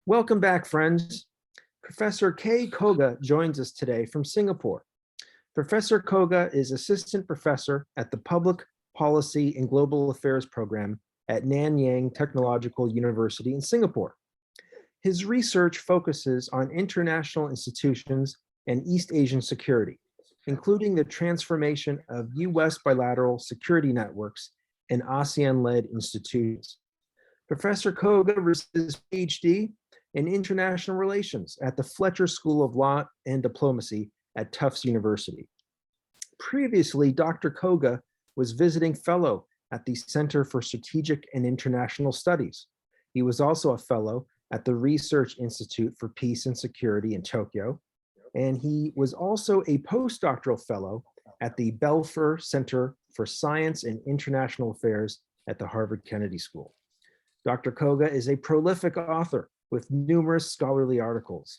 Welcome back, friends. Professor Kei Koga joins us today from Singapore. Professor Koga is Assistant Professor at the Public Policy and Global Affairs Program at Nanyang Technological University in Singapore. His research focuses on international institutions and East Asian security, including the transformation of US bilateral security networks and ASEAN-led institutions. Professor Koga received his PhD in International Relations at the Fletcher School of Law and Diplomacy at Tufts University. Previously, Dr. Koga was visiting fellow at the Center for Strategic and International Studies. He was also a fellow at the Research Institute for Peace and Security in Tokyo, and he was also a postdoctoral fellow at the Belfer Center for Science and International Affairs at the Harvard Kennedy School. Dr. Koga is a prolific author with numerous scholarly articles.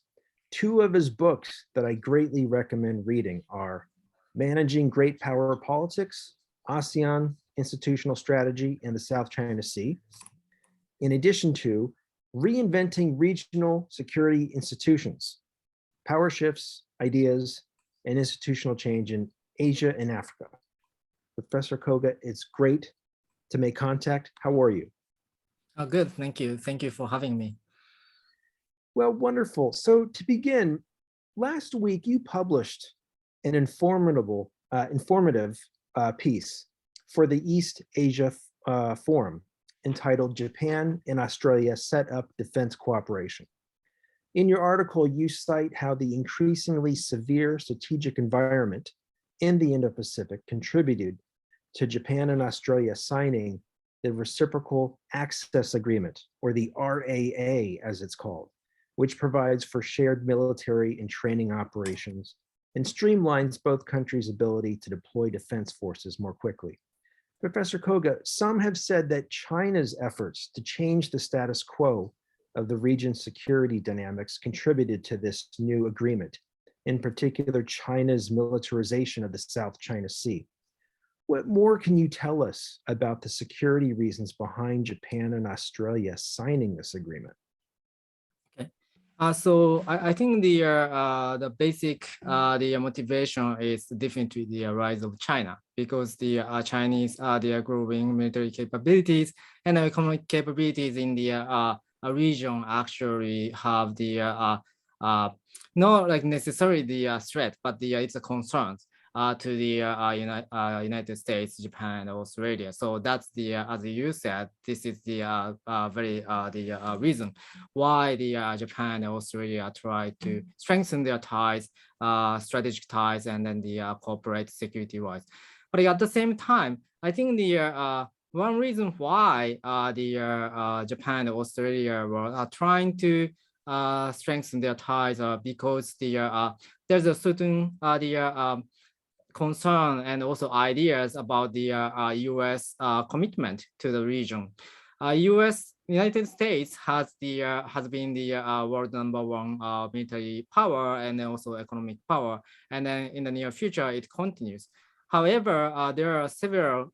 Two of his books that I greatly recommend reading are Managing Great Power Politics, ASEAN Institutional Strategy in the South China Sea, in addition to Reinventing Regional Security Institutions, Power Shifts, Ideas, and Institutional Change in Asia and Africa. Professor Koga, it's great to make contact. How are you? Good, thank you. Thank you for having me. Well, wonderful. So to begin, last week you published an informative piece for the East Asia Forum entitled Japan and Australia Set Up Defense Cooperation. In your article, you cite how the increasingly severe strategic environment in the Indo-Pacific contributed to Japan and Australia signing the Reciprocal Access Agreement, or the RAA as it's called, which provides for shared military and training operations and streamlines both countries' ability to deploy defense forces more quickly. Professor Koga, some have said that China's efforts to change the status quo of the region's security dynamics contributed to this new agreement, in particular China's militarization of the South China Sea. What more can you tell us about the security reasons behind Japan and Australia signing this agreement? Okay, so I think the basic the motivation is definitely the rise of China, because the Chinese their growing military capabilities and economic capabilities in the region actually have the not like necessarily the threat, but it's a concern to the United States, Japan, and Australia. So that's the, as you said, this is the very the reason why the Japan and Australia try to strengthen their ties, strategic ties, and then the cooperate security-wise. But at the same time, I think the one reason why the Japan and Australia were trying to strengthen their ties because the there's a certain concern and also ideas about the U.S. Commitment to the region. United States has been the world #1 military power and also economic power, and then in the near future it continues. However, there are several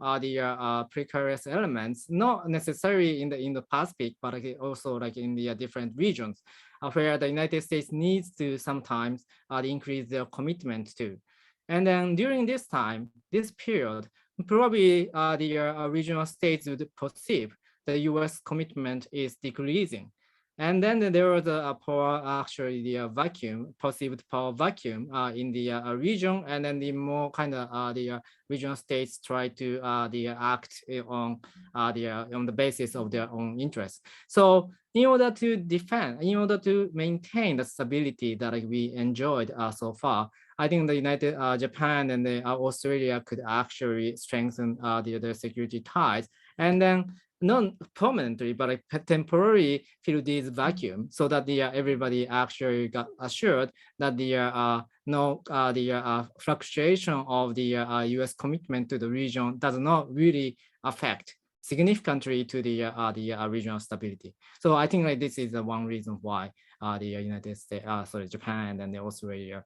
precarious elements, not necessarily in the Indo-Pacific, but also like in the different regions, where the United States needs to sometimes increase their commitment to. And then during this time, this period, probably the regional states would perceive the U.S. commitment is decreasing. And then there was a power, actually the vacuum, perceived power vacuum in the region, and then the more kind of the regional states try to act on the basis of their own interests. So in order to defend, in order to maintain the stability that we enjoyed so far, I think the Japan and the Australia could actually strengthen their security ties, and then not permanently, but like temporarily fill this vacuum, so that the everybody actually got assured that the fluctuation of the U.S. commitment to the region does not really affect significantly to the regional stability. So I think like this is the one reason why the United States, Japan and the Australia,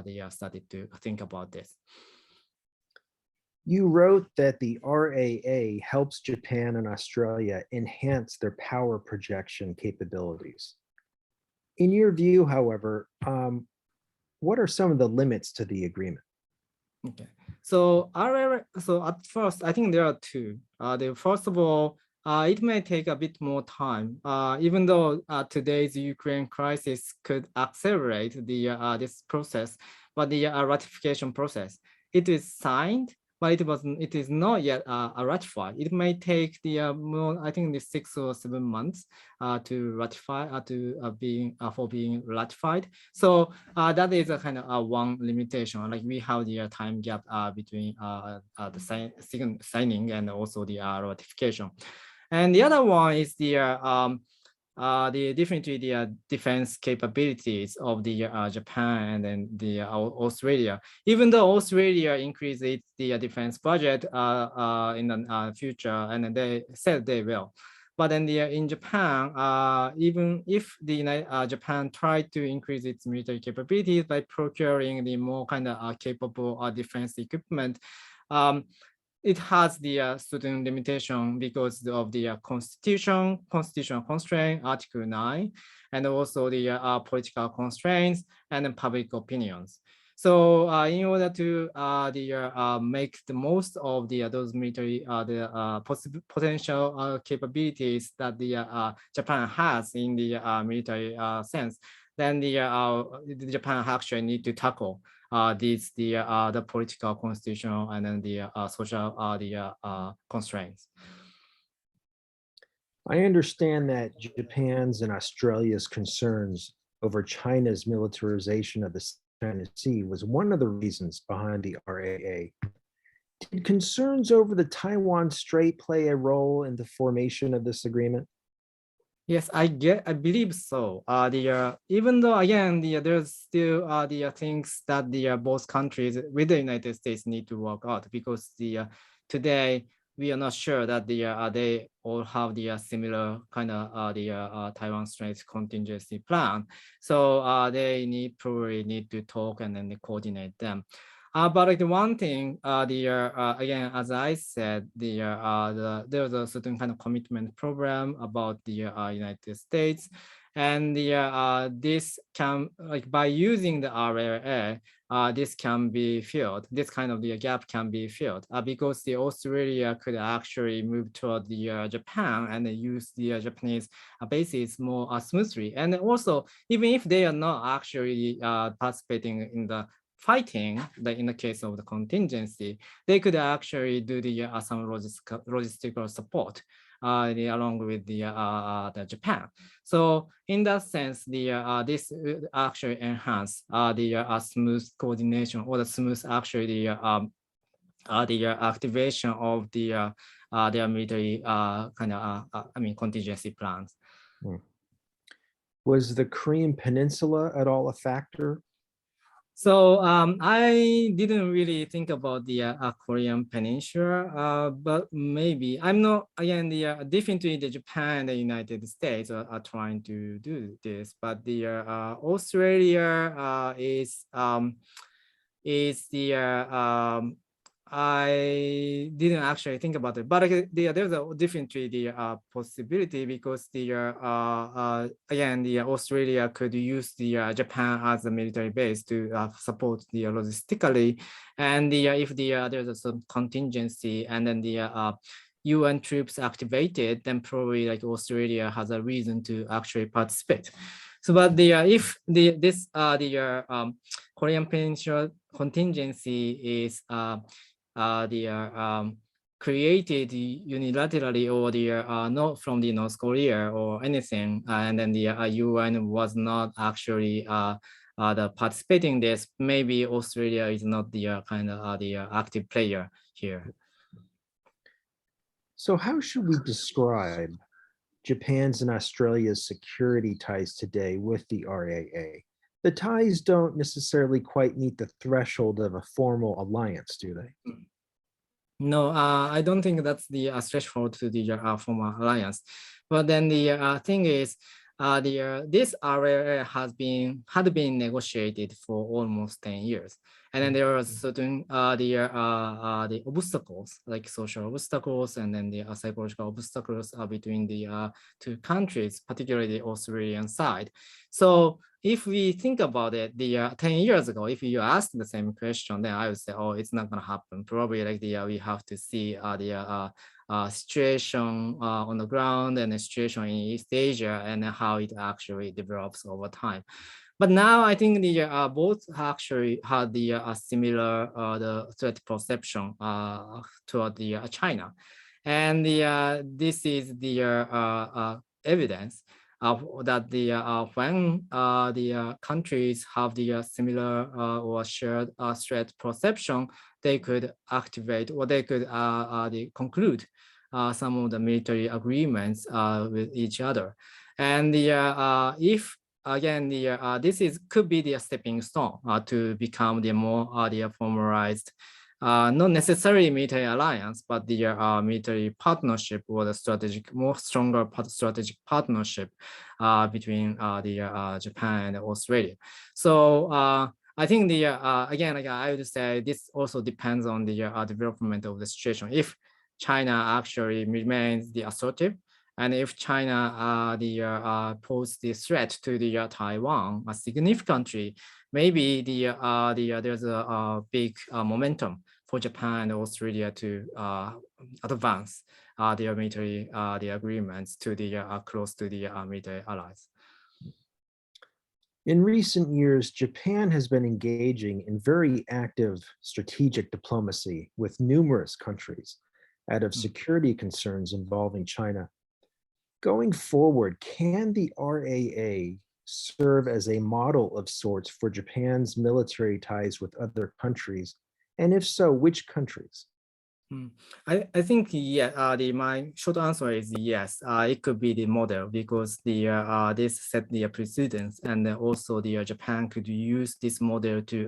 they started to think about this. You wrote that the RAA helps Japan and Australia enhance their power projection capabilities. In your view, however, what are some of the limits to the agreement? Okay. So at first, I think there are two. First of all, it may take a bit more time, even though today's Ukraine crisis could accelerate this process, but the ratification process, it is signed, but it is not yet ratified. It may take I think the 6 or 7 months to ratify, for being ratified. So that is a kind of one limitation. Like we have the time gap between the signing and also the ratification. And the other one is definitely the defense capabilities of the Japan and then the Australia. Even though Australia increased its defense budget in the future, and then they said they will. But then in Japan, even if Japan tried to increase its military capabilities by procuring the more kind of capable defense equipment, it has the certain limitation because of the constitutional constraint, Article 9, and also the political constraints and then public opinions. So in order to make the most of those military potential capabilities that the Japan has in the military sense, then the Japan actually need to tackle the political constitutional and then the social constraints. I understand that Japan's and Australia's concerns over China's militarization of the China Sea was one of the reasons behind the RAA. Did concerns over the Taiwan Strait play a role in the formation of this agreement? Yes, I believe so. Even though again there's still things that both countries with the United States need to work out, because today we are not sure that they all have the similar kind of Taiwan Strait contingency plan. So they probably need to talk and then coordinate them. But like the one thing, again, as I said, there's a certain kind of commitment program about the United States, and this can, like, by using the RAA, this can be filled. This kind of the gap can be filled because the Australia could actually move toward the Japan and use the Japanese bases more smoothly. And also, even if they are not actually participating in the fighting, in the case of the contingency, they could actually do some logistical support along with the Japan. So in that sense, this actually enhance the smooth coordination, or the smooth actually the activation of their military kind of contingency plans. Was the Korean Peninsula at all a factor? So I didn't really think about the Korean Peninsula, but maybe I'm not, again, definitely the Japan and the United States are trying to do this, but the Australia is I didn't actually think about it, but there's definitely the possibility, because again, the Australia could use the Japan as a military base to support the logistically, and if there's some contingency and then the UN troops activated, then probably like Australia has a reason to actually participate. So, but if this Korean Peninsula contingency is created unilaterally, or not from the North Korea or anything, and then the UN was not actually the participating this, maybe Australia is not the kind of the active player here. So how should we describe Japan's and Australia's security ties today with the RAA? The ties don't necessarily quite meet the threshold of a formal alliance, do they? No, I don't think that's the threshold to the formal alliance. But then the thing is, this RLA had been negotiated for almost 10 years. And then there are certain the obstacles, like social obstacles, and then the psychological obstacles between the two countries, particularly the Australian side. So if we think about it, 10 years ago, if you ask the same question, then I would say, oh, it's not going to happen. Probably like we have to see situation on the ground and the situation in East Asia and how it actually develops over time. But now I think both actually had the similar the threat perception toward the China, and this is the evidence that when the countries have the similar or shared threat perception, they could activate or they could conclude some of the military agreements with each other. And if again, this could be the stepping stone to become the more formalized, not necessarily military alliance, but the military partnership or the more stronger strategic partnership between Japan and Australia. So I think again, I would say this also depends on the development of the situation. If China actually remains the assertive, and if China pose the threat to the Taiwan significantly, maybe there's a big momentum for Japan and Australia to advance their military agreements to the close to the military allies. In recent years, Japan has been engaging in very active strategic diplomacy with numerous countries out of security concerns involving China. Going forward, can the RAA serve as a model of sorts for Japan's military ties with other countries? And if so, which countries? I think my short answer is yes. It could be the model because this set the precedence, and also Japan could use this model to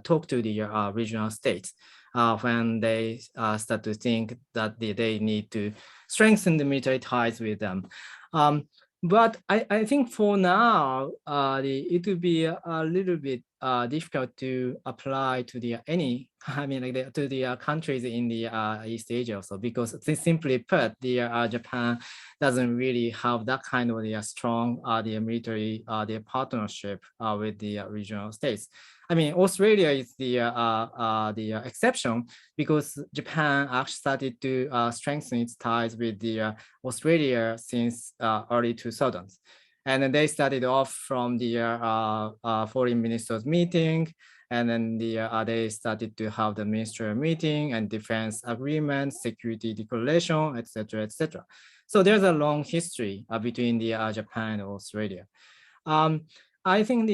talk to the regional states when they start to think that they need to strengthen the military ties with them. But I think for now, it would be a little bit difficult to apply to the to the countries in the East Asia also, because simply put, Japan doesn't really have that kind of strong military partnership with the regional states. I mean, Australia is the exception because Japan actually started to strengthen its ties with the Australia since early 2000s. And then they started off from the foreign ministers meeting, and then they started to have the ministerial meeting and defense agreement, security declaration, etc., etc. So there's a long history between the Japan and Australia. I think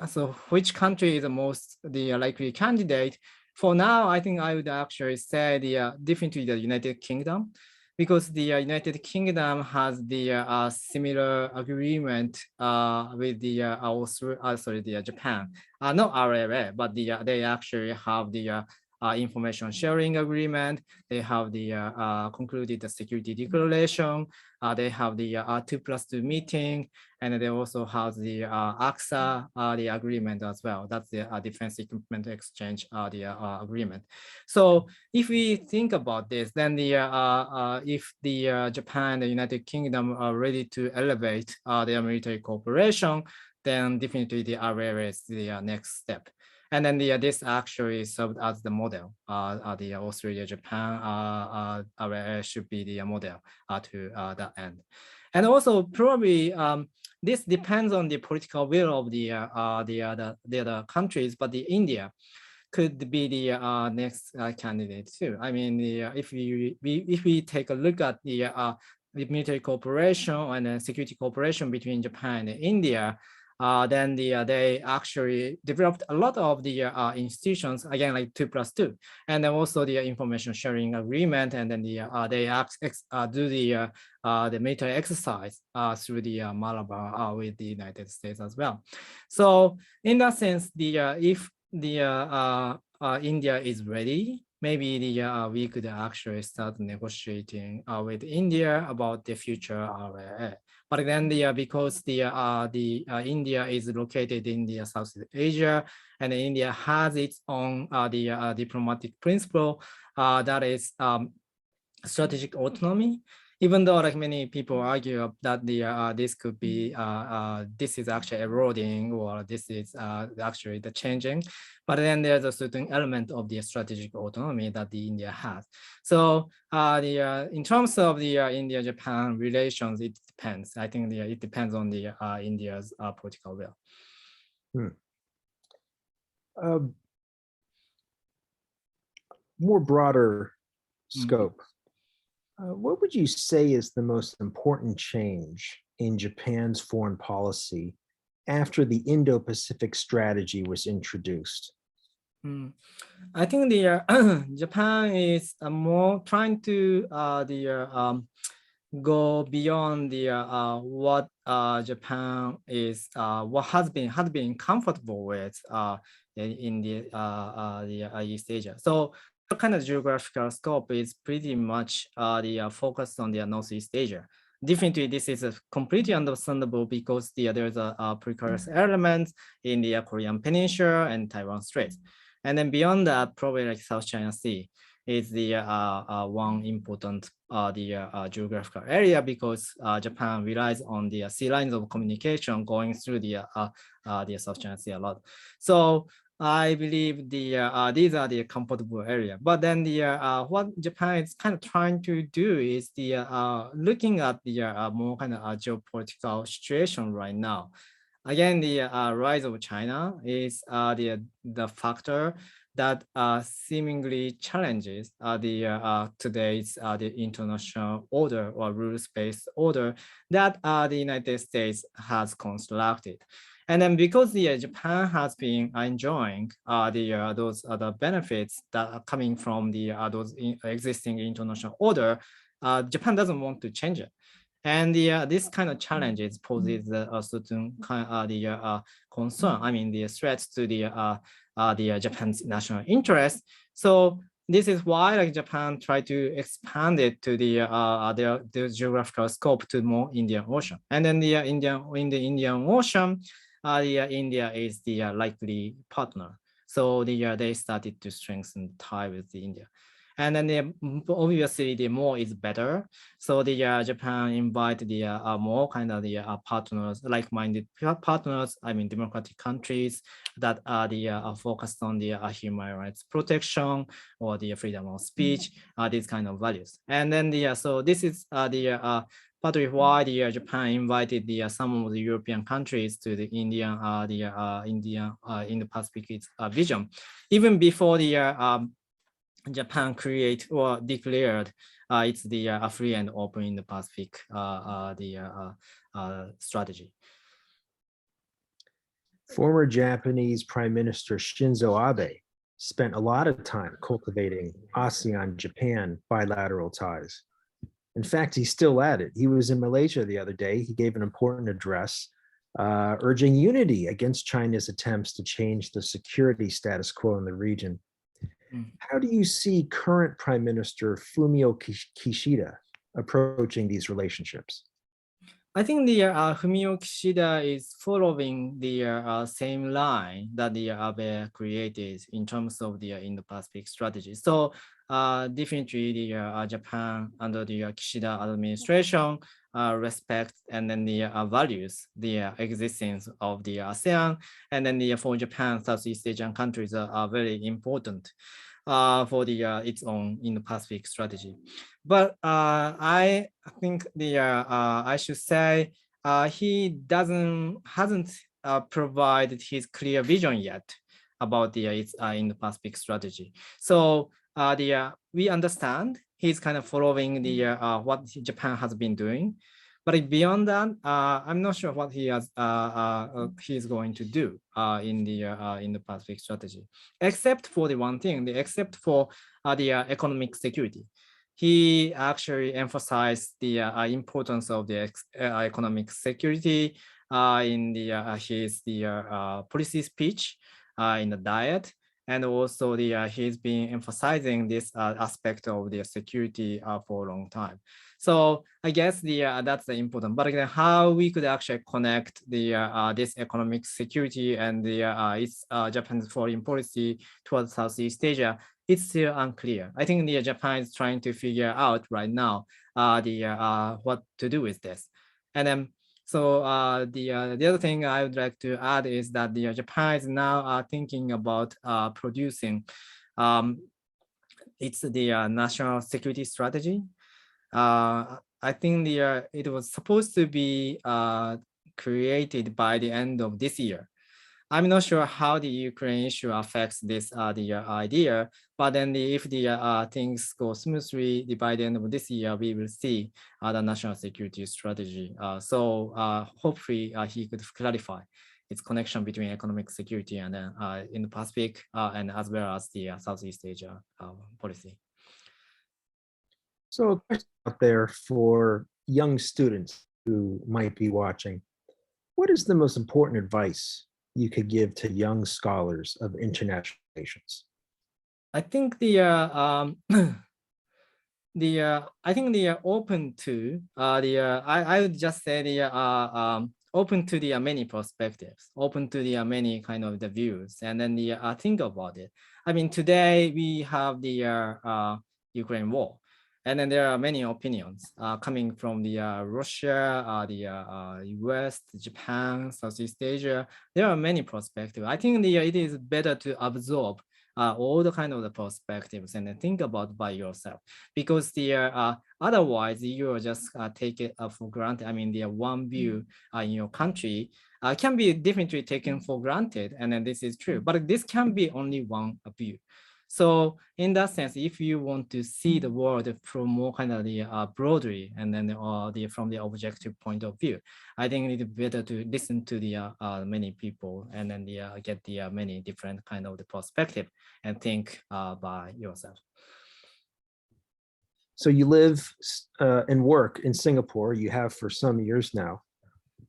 so which country is the most likely candidate? For now, I think I would actually say definitely the United Kingdom, because the United Kingdom has the similar agreement with the Japan, not RLA, but they actually have the information sharing agreement. They have the concluded the security declaration. They have the 2+2 meeting, and they also have the AXA the agreement as well. That's the defense equipment exchange agreement. So if we think about this, then if the Japan, the United Kingdom are ready to elevate their military cooperation, then definitely the RLA is the next step. And then this actually served as the model. The Australia-Japan RLA should be the model to that end. And also probably this depends on the political will of the other countries, but the India could be the next candidate too. I mean, if we take a look at the military cooperation and security cooperation between Japan and India, then they actually developed a lot of the institutions, again, like 2+2, and then also the information sharing agreement, and then they do the military exercise through the Malabar with the United States as well. So in that sense, if India is ready maybe we could actually start negotiating with India about the future RAA. But then because India is located in the Southeast Asia, and India has its own diplomatic principle that is strategic autonomy. Even though like many people argue that this could be this is actually eroding, or this is actually the changing, but then there's a certain element of the strategic autonomy that the India has. So in terms of the India-Japan relations, it depends. I think it depends on the India's political will. More broader scope. What would you say is the most important change in Japan's foreign policy after the Indo-Pacific strategy was introduced? I think Japan is more trying to go beyond what Japan is what has been comfortable with in the East Asia. So the kind of geographical scope is pretty much focused on the Northeast Asia. Definitely, this is completely understandable because there's a precursor element in the Korean Peninsula and Taiwan Strait. And then beyond that, probably like South China Sea is the one important geographical area, because Japan relies on the sea lines of communication going through the South China Sea a lot. So I believe these are the comfortable area. But then what Japan is kind of trying to do is looking at the more kind of geopolitical situation right now. Again, the rise of China is the factor that seemingly challenges today's the international order or rules-based order that the United States has constructed. And then because Japan has been enjoying those other benefits that are coming from those existing international order, Japan doesn't want to change it. And this kind of challenges poses a certain kind of concern. I mean, the threats to the Japan's national interest. So this is why like Japan tried to expand it to the geographical scope to more Indian Ocean. And then in the Indian Ocean, India is the likely partner. So they started to strengthen tie with India. And then obviously the more is better. So Japan invite the more kind of the partners, like-minded partners, I mean democratic countries that are focused on the human rights protection or the freedom of speech, these kind of values. And then so this is partly why Japan invited some of the European countries to the Indo-Pacific vision, even before Japan create or declared it's the free and open in the Pacific strategy. Former Japanese Prime Minister Shinzo Abe spent a lot of time cultivating ASEAN-Japan bilateral ties. In fact, he's still at it. He was in Malaysia the other day. He gave an important address urging unity against China's attempts to change the security status quo in the region. How do you see current Prime Minister Fumio Kishida approaching these relationships? I think Fumio Kishida is following the same line that the Abe created in terms of the Indo-Pacific strategy. So definitely the Japan under the Kishida administration respect and then the values the existence of the ASEAN, and then for Japan, Southeast Asian countries are very important for its own Indo-Pacific strategy. But I think I should say he hasn't provided his clear vision yet about its Indo-Pacific strategy. So we understand he's kind of following what Japan has been doing. But beyond that, I'm not sure what he's going to do in the Pacific strategy, except for the one thing, except for the economic security. He actually emphasized the importance of the economic security in his policy speech in the Diet. And also he's been emphasizing this aspect of the security for a long time. So I guess that's the important. But again, how we could actually connect this economic security and Japan's foreign policy towards Southeast Asia, it's still unclear. I think Japan is trying to figure out right now what to do with this. And then so the other thing I would like to add is that Japan is now thinking about producing it's the national security strategy. I think it was supposed to be created by the end of this year. I'm not sure how the Ukraine issue affects this idea, but then if the things go smoothly by the end of this year, we will see the national security strategy. So hopefully he could clarify its connection between economic security and Indo-Pacific and as well as the Southeast Asia policy. So a question out there for young students who might be watching, what is the most important advice you could give to young scholars of international relations? I think I think they are open to I would just say they are open to the many perspectives, open to the many kind of the views, and then think about it. I mean, today we have the Ukraine war, and then there are many opinions coming from the Russia, the US, Japan, Southeast Asia. There are many perspectives. I think it is better to absorb all the kind of the perspectives and then think about by yourself, because otherwise you will just take it for granted. I mean, the one view in your country can be definitely taken for granted, and then this is true, but this can be only one view. So in that sense, if you want to see the world from more kind of the broadly and then from the objective point of view, I think it's better to listen to the many people and then get the many different kind of the perspective and think by yourself. So you live and work in Singapore. You have for some years now.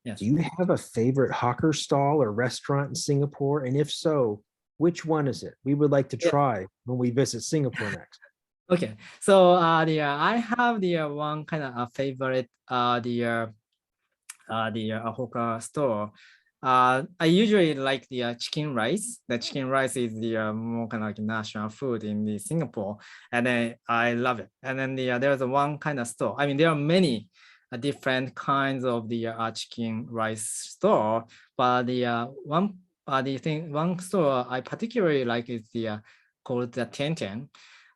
Yes. Do you have a favorite hawker stall or restaurant in Singapore? And if so, which one is it? We would like to try when we visit Singapore next. Okay, so I have the one kind of favorite hawker store. I usually like the chicken rice. The chicken rice is the more kind of like national food in the Singapore, and then I love it. And then there's one kind of store. I mean, there are many different kinds of the chicken rice store, but one store I particularly like is called the Tian.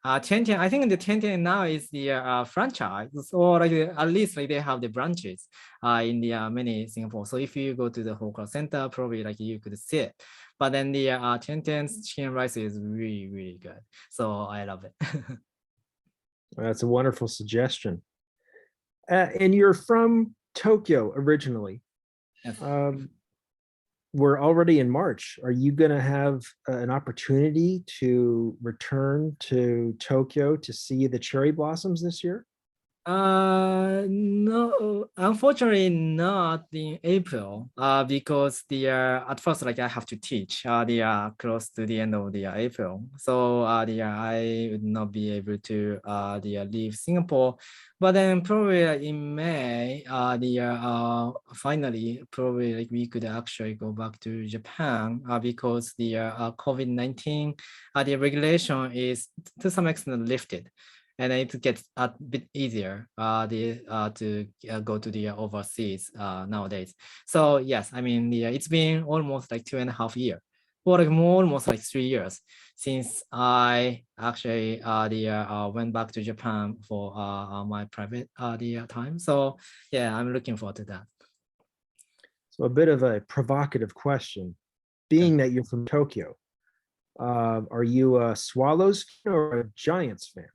I think the Tian now is the franchise, or like at least like they have the branches in the many Singapore. So if you go to the hawker center, probably like you could see it. But then the Tian's chicken rice is really, really good. So I love it. That's a wonderful suggestion. And you're from Tokyo originally. Yes. We're already in March. Are you going to have an opportunity to return to Tokyo to see the cherry blossoms this year? No, unfortunately not in April, because at first like I have to teach close to the end of the April, so I would not be able to leave Singapore, but then probably in May finally probably like we could actually go back to Japan because the COVID-19 the regulation is to some extent lifted. And it gets a bit easier to go to the overseas nowadays. So yes, I mean, it's been almost like 2.5 years, or like almost like 3 years since I actually went back to Japan for my private time. So yeah, I'm looking forward to that. So a bit of a provocative question. Being that you're from Tokyo, are you a Swallows fan or a Giants fan?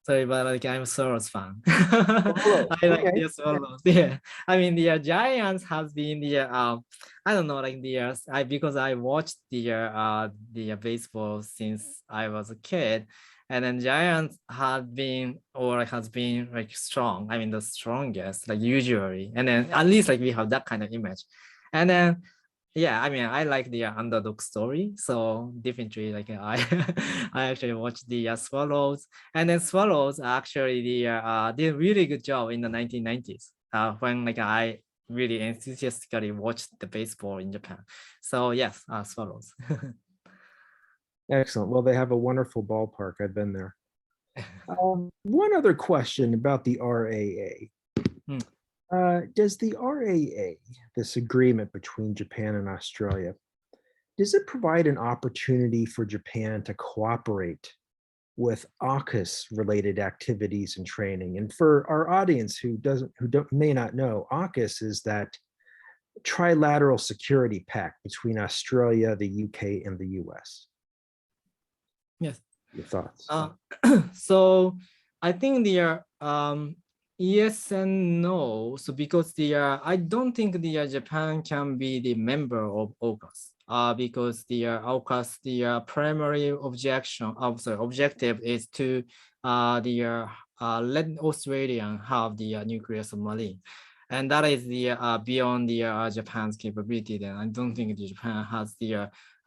Sorry, but like I'm a Soros fan. I like the Soros. Yeah, I mean the Giants has been the I don't know, like because I watched the baseball since I was a kid, and then Giants had been or has been like strong. I mean the strongest like usually, and then at least like we have that kind of image, and then yeah, I mean, I like the underdog story. So definitely, like I, I actually watched the Swallows, and then Swallows actually did a really good job in the 1990s. When like I really enthusiastically watched the baseball in Japan. So yes, Swallows. Excellent. Well, they have a wonderful ballpark. I've been there. One other question about the RAA. Hmm. Does the RAA, this agreement between Japan and Australia, does it provide an opportunity for Japan to cooperate with AUKUS related activities and training? And for our audience who may not know, AUKUS is that trilateral security pact between Australia, the UK, and the US. Yes. Your thoughts? So I think yes and no. So because I don't think Japan can be the member of AUKUS. Because AUKUS, primary objective is to let Australia have the nuclear submarine. And that is beyond Japan's capability. Then I don't think Japan has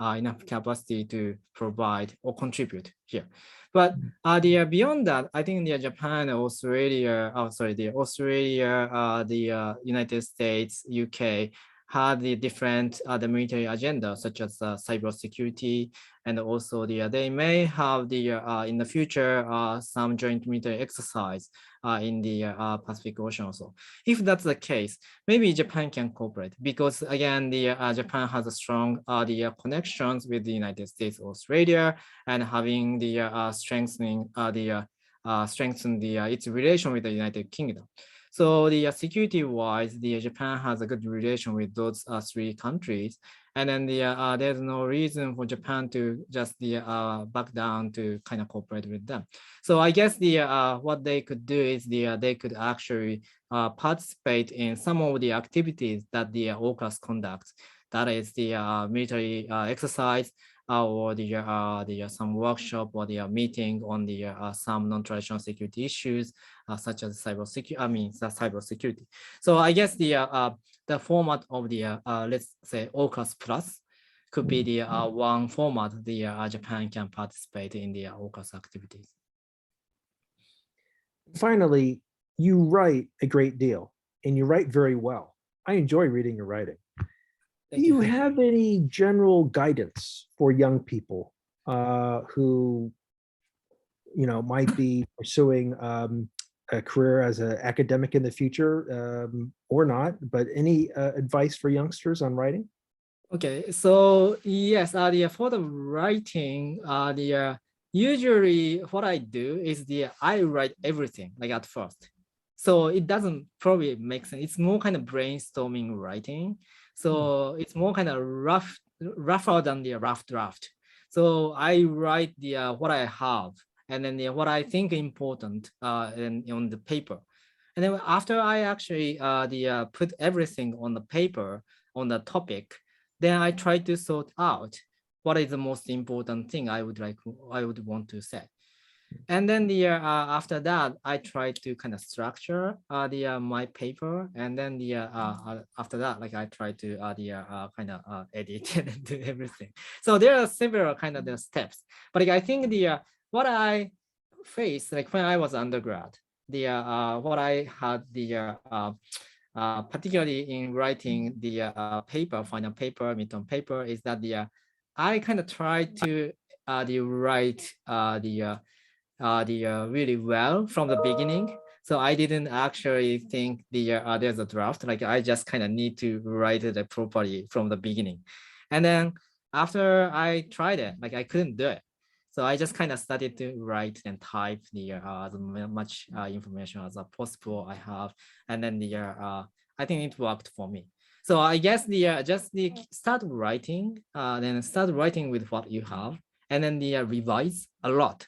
enough capacity to provide or contribute here. But beyond that, I think Japan, Australia, United States, UK had the different the military agenda, such as cyber security, and also they may have in the future some joint military exercise in the Pacific Ocean also. If that's the case, maybe Japan can cooperate because again, Japan has a strong connections with the United States, Australia, and having the strengthen its relation with the United Kingdom. So the security-wise, Japan has a good relation with those three countries, and then there's no reason for Japan to just back down to kind of cooperate with them. So I guess what they could do is they could actually participate in some of the activities that the AUKUS conducts. That is the military exercise or some workshop or the meeting on some non-traditional security issues such as cyber security. So I guess the format of let's say AUKUS Plus could be the one format Japan can participate in the AUKUS activities. Finally, you write a great deal and you write very well. I enjoy reading your writing. Do you have any general guidance for young people who, might be pursuing a career as an academic in the future or not? But any advice for youngsters on writing? Okay, so yes, for the writing, usually what I do is I write everything like at first. So it doesn't probably make sense. It's more kind of brainstorming writing. So it's more kind of rougher than the rough draft. So I write what I have and then what I think important on the paper. And then after I actually put everything on the paper on the topic, then I try to sort out what is the most important thing I would want to say. And then after that, I try to kind of structure my paper, and then after that, like I try to kind of edit and do everything. So there are several kind of the steps, but like, I think what I faced like when I was undergrad, what I had particularly in writing the final paper, midterm paper, is that I kind of tried to write really well from the beginning. So I didn't actually think there's a draft. Like I just kind of need to write it properly from the beginning. And then after I tried it, like I couldn't do it. So I just kind of started to write and type as much information as possible I have. And then I think it worked for me. So I guess just start writing, then start writing with what you have, and then revise a lot.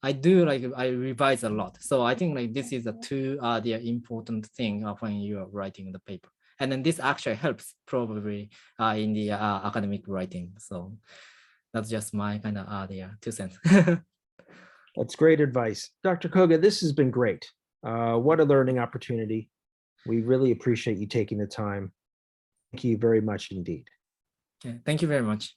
I revise a lot. So I think like this is the important thing when you are writing the paper. And then this actually helps probably in the academic writing. So that's just my kind of 2 cents. That's great advice. Dr. Koga, this has been great. What a learning opportunity. We really appreciate you taking the time. Thank you very much indeed. Okay, thank you very much.